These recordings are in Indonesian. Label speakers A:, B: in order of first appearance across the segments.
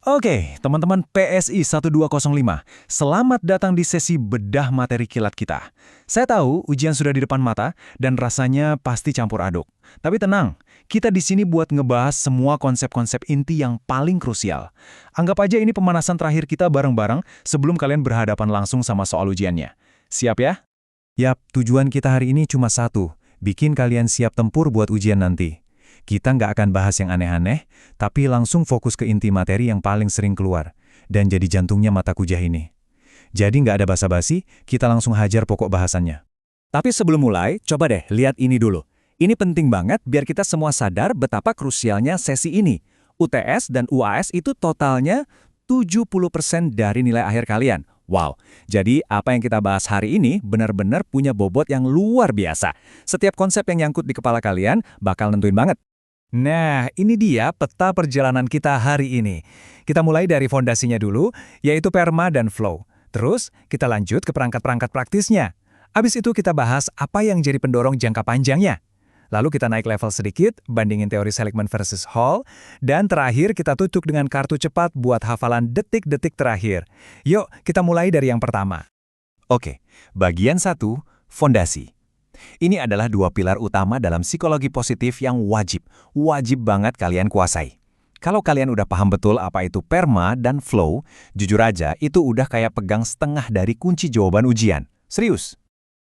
A: Oke, teman-teman PSI 1205, selamat datang di sesi bedah materi kilat kita. Saya tahu ujian sudah di depan mata dan rasanya pasti campur aduk. Tapi tenang, kita di sini buat ngebahas semua konsep-konsep inti yang paling krusial. Anggap aja ini pemanasan terakhir kita bareng-bareng sebelum kalian berhadapan langsung sama soal ujiannya. Siap ya? Yap, tujuan kita hari ini cuma satu, bikin kalian siap tempur buat ujian nanti. Kita nggak akan bahas yang aneh-aneh, tapi langsung fokus ke inti materi yang paling sering keluar, dan jadi jantungnya mata kuliah ini. Jadi nggak ada basa-basi, kita langsung hajar pokok bahasannya.
B: Tapi sebelum mulai, coba deh lihat ini dulu. Ini penting banget biar kita semua sadar betapa krusialnya sesi ini. UTS dan UAS itu totalnya 70% dari nilai akhir kalian. Wow, jadi apa yang kita bahas hari ini benar-benar punya bobot yang luar biasa. Setiap konsep yang nyangkut di kepala kalian bakal nentuin banget. Nah, ini dia peta perjalanan kita hari ini. Kita mulai dari fondasinya dulu, yaitu PERMA dan flow. Terus, kita lanjut ke perangkat-perangkat praktisnya. Habis itu kita bahas apa yang jadi pendorong jangka panjangnya. Lalu kita naik level sedikit, bandingin teori Seligman versus Hall, dan terakhir kita tutup dengan kartu cepat buat hafalan detik-detik terakhir. Yuk, kita mulai dari yang pertama.
A: Oke, bagian 1, fondasi. Ini adalah dua pilar utama dalam psikologi positif yang wajib banget kalian kuasai. Kalau kalian udah paham betul apa itu PERMA dan flow, jujur aja itu udah kayak pegang setengah dari kunci jawaban ujian. Serius.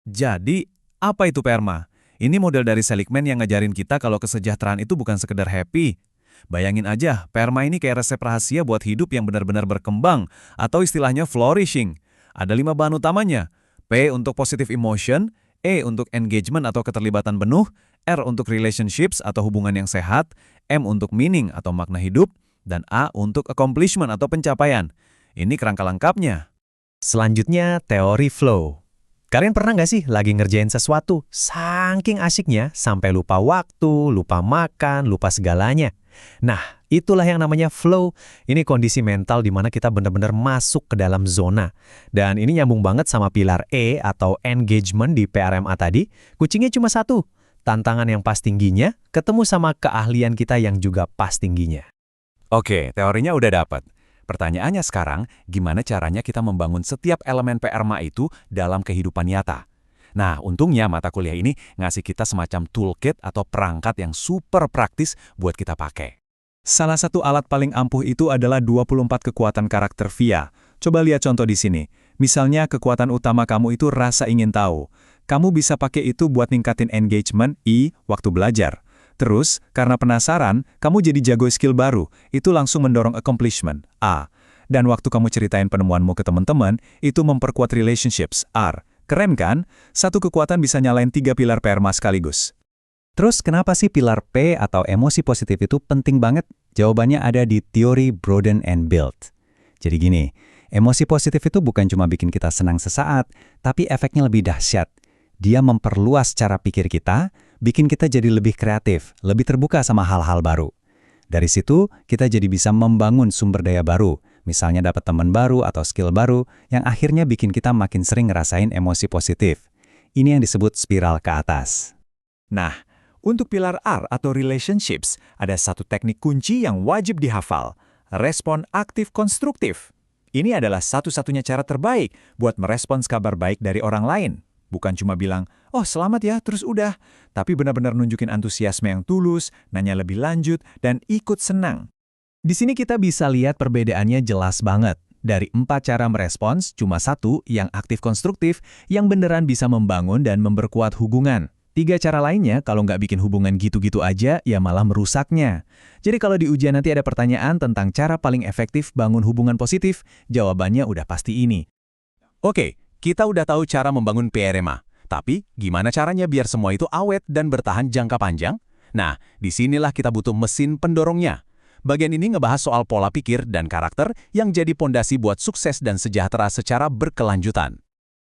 B: Jadi, apa itu PERMA? Ini model dari Seligman yang ngajarin kita kalau kesejahteraan itu bukan sekedar happy. Bayangin aja, PERMA ini kayak resep rahasia buat hidup yang benar-benar berkembang, atau istilahnya flourishing. Ada 5 bahan utamanya. P untuk positive emotion, E untuk engagement atau keterlibatan penuh, R untuk relationships atau hubungan yang sehat, M untuk meaning atau makna hidup, dan A untuk accomplishment atau pencapaian. Ini kerangka lengkapnya.
C: Selanjutnya, teori flow. Kalian pernah nggak sih lagi ngerjain sesuatu, saking asiknya sampai lupa waktu, lupa makan, lupa segalanya? Nah, itulah yang namanya flow. Ini kondisi mental di mana kita benar-benar masuk ke dalam zona. Dan ini nyambung banget sama pilar E atau engagement di PRMA tadi. Kucingnya cuma satu, tantangan yang pas tingginya ketemu sama keahlian kita yang juga pas tingginya.
A: Oke, teorinya udah dapat. Pertanyaannya sekarang, gimana caranya kita membangun setiap elemen PERMA itu dalam kehidupan nyata? Nah, untungnya mata kuliah ini ngasih kita semacam toolkit atau perangkat yang super praktis buat kita pakai. Salah satu alat paling ampuh itu adalah 24 kekuatan karakter VIA. Coba lihat contoh di sini. Misalnya kekuatan utama kamu itu rasa ingin tahu. Kamu bisa pakai itu buat ningkatin engagement, I, waktu belajar. Terus, karena penasaran, kamu jadi jago skill baru. Itu langsung mendorong accomplishment, A. Dan waktu kamu ceritain penemuanmu ke teman-teman, itu memperkuat relationships, R. Keren kan? Satu kekuatan bisa nyalain 3 pilar PERMA sekaligus.
C: Terus kenapa sih pilar P atau emosi positif itu penting banget? Jawabannya ada di teori Broaden and Build. Jadi gini, emosi positif itu bukan cuma bikin kita senang sesaat, tapi efeknya lebih dahsyat. Dia memperluas cara pikir kita, bikin kita jadi lebih kreatif, lebih terbuka sama hal-hal baru. Dari situ, kita jadi bisa membangun sumber daya baru, misalnya dapat teman baru atau skill baru, yang akhirnya bikin kita makin sering ngerasain emosi positif. Ini yang disebut spiral ke atas.
B: Nah, untuk pilar R atau relationships, ada satu teknik kunci yang wajib dihafal. Respon aktif konstruktif. Ini adalah satu-satunya cara terbaik buat merespons kabar baik dari orang lain. Bukan cuma bilang, oh selamat ya, terus udah. Tapi benar-benar nunjukin antusiasme yang tulus, nanya lebih lanjut, dan ikut senang.
C: Di sini kita bisa lihat perbedaannya jelas banget. Dari 4 cara merespons, cuma satu yang aktif konstruktif, yang beneran bisa membangun dan memperkuat hubungan. 3 cara lainnya, kalau nggak bikin hubungan gitu-gitu aja, ya malah merusaknya. Jadi kalau di ujian nanti ada pertanyaan tentang cara paling efektif bangun hubungan positif, jawabannya udah pasti ini.
A: Oke, kita udah tahu cara membangun PERMA. Tapi, gimana caranya biar semua itu awet dan bertahan jangka panjang? Nah, disinilah kita butuh mesin pendorongnya. Bagian ini ngebahas soal pola pikir dan karakter yang jadi pondasi buat sukses dan sejahtera secara berkelanjutan.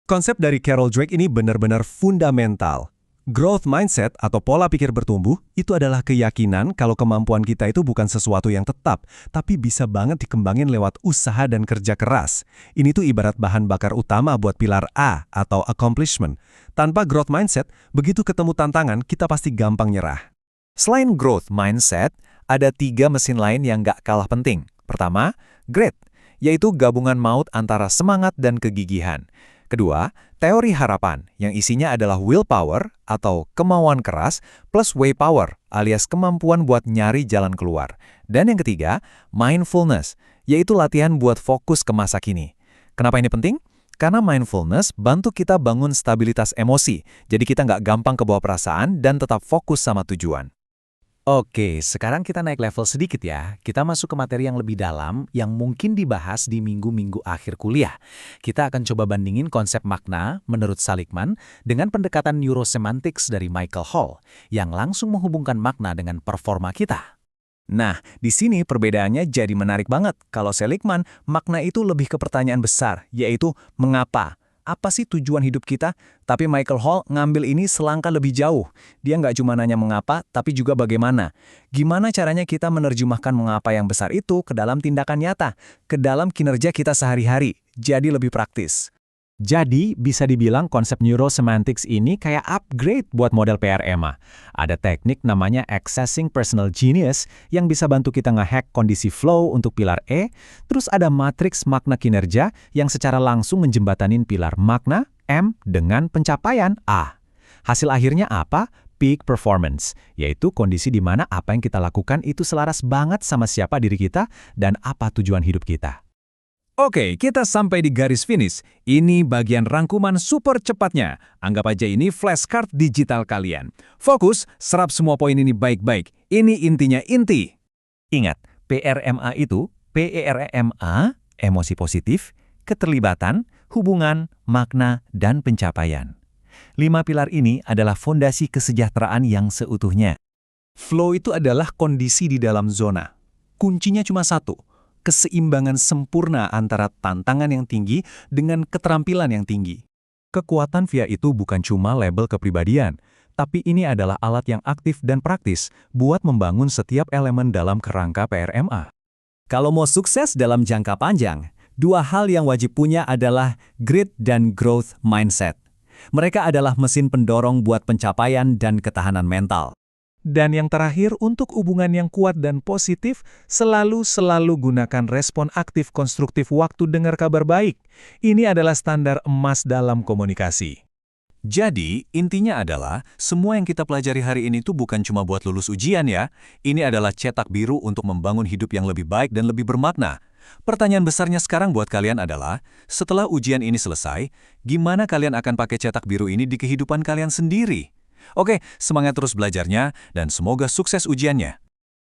D: Konsep dari Carol Dweck ini benar-benar fundamental. Growth mindset atau pola pikir bertumbuh itu adalah keyakinan kalau kemampuan kita itu bukan sesuatu yang tetap, tapi bisa banget dikembangin lewat usaha dan kerja keras. Ini tuh ibarat bahan bakar utama buat pilar A atau accomplishment. Tanpa growth mindset, begitu ketemu tantangan, kita pasti gampang nyerah.
B: Selain growth mindset, ada 3 mesin lain yang nggak kalah penting.
A: Pertama, grit, yaitu gabungan maut antara semangat dan kegigihan. Kedua, teori harapan, yang isinya adalah willpower atau kemauan keras plus way power alias kemampuan buat nyari jalan keluar. Dan yang ketiga, mindfulness, yaitu latihan buat fokus ke masa kini. Kenapa ini penting? Karena mindfulness bantu kita bangun stabilitas emosi, jadi kita nggak gampang kebawa perasaan dan tetap fokus sama tujuan.
B: Oke, sekarang kita naik level sedikit ya. Kita masuk ke materi yang lebih dalam yang mungkin dibahas di minggu-minggu akhir kuliah. Kita akan coba bandingin konsep makna menurut Seligman dengan pendekatan neurosemantics dari Michael Hall yang langsung menghubungkan makna dengan performa kita.
C: Nah, di sini perbedaannya jadi menarik banget. Kalau Seligman, makna itu lebih ke pertanyaan besar, yaitu mengapa? Apa sih tujuan hidup kita? Tapi Michael Hall ngambil ini selangkah lebih jauh. Dia nggak cuma nanya mengapa, tapi juga bagaimana. Gimana caranya kita menerjemahkan mengapa yang besar itu ke dalam tindakan nyata, ke dalam kinerja kita sehari-hari, jadi lebih praktis.
A: Jadi, bisa dibilang konsep neurosemantics ini kayak upgrade buat model PRMA. Ada teknik namanya Accessing Personal Genius yang bisa bantu kita ngehack kondisi flow untuk pilar E, terus ada matriks makna kinerja yang secara langsung menjembatanin pilar makna M dengan pencapaian A. Hasil akhirnya apa? Peak performance, yaitu kondisi di mana apa yang kita lakukan itu selaras banget sama siapa diri kita dan apa tujuan hidup kita.
B: Oke, kita sampai di garis finish. Ini bagian rangkuman super cepatnya. Anggap aja ini flashcard digital kalian. Fokus, serap semua poin ini baik-baik. Ini intinya inti.
A: Ingat, PRMA itu PERMA, emosi positif, keterlibatan, hubungan, makna, dan pencapaian. 5 pilar ini adalah fondasi kesejahteraan yang seutuhnya.
B: Flow itu adalah kondisi di dalam zona. Kuncinya cuma satu. Keseimbangan sempurna antara tantangan yang tinggi dengan keterampilan yang tinggi.
D: Kekuatan VIA itu bukan cuma label kepribadian, tapi ini adalah alat yang aktif dan praktis buat membangun setiap elemen dalam kerangka PRMA.
B: Kalau mau sukses dalam jangka panjang, 2 hal yang wajib punya adalah grit dan growth mindset. Mereka adalah mesin pendorong buat pencapaian dan ketahanan mental.
D: Dan yang terakhir, untuk hubungan yang kuat dan positif, selalu gunakan respon aktif konstruktif waktu dengar kabar baik. Ini adalah standar emas dalam komunikasi. Jadi, intinya adalah, semua yang kita pelajari hari ini tuh bukan cuma buat lulus ujian ya. Ini adalah cetak biru untuk membangun hidup yang lebih baik dan lebih bermakna. Pertanyaan besarnya sekarang buat kalian adalah, setelah ujian ini selesai, gimana kalian akan pakai cetak biru ini di kehidupan kalian sendiri? Oke, semangat terus belajarnya dan semoga sukses ujiannya.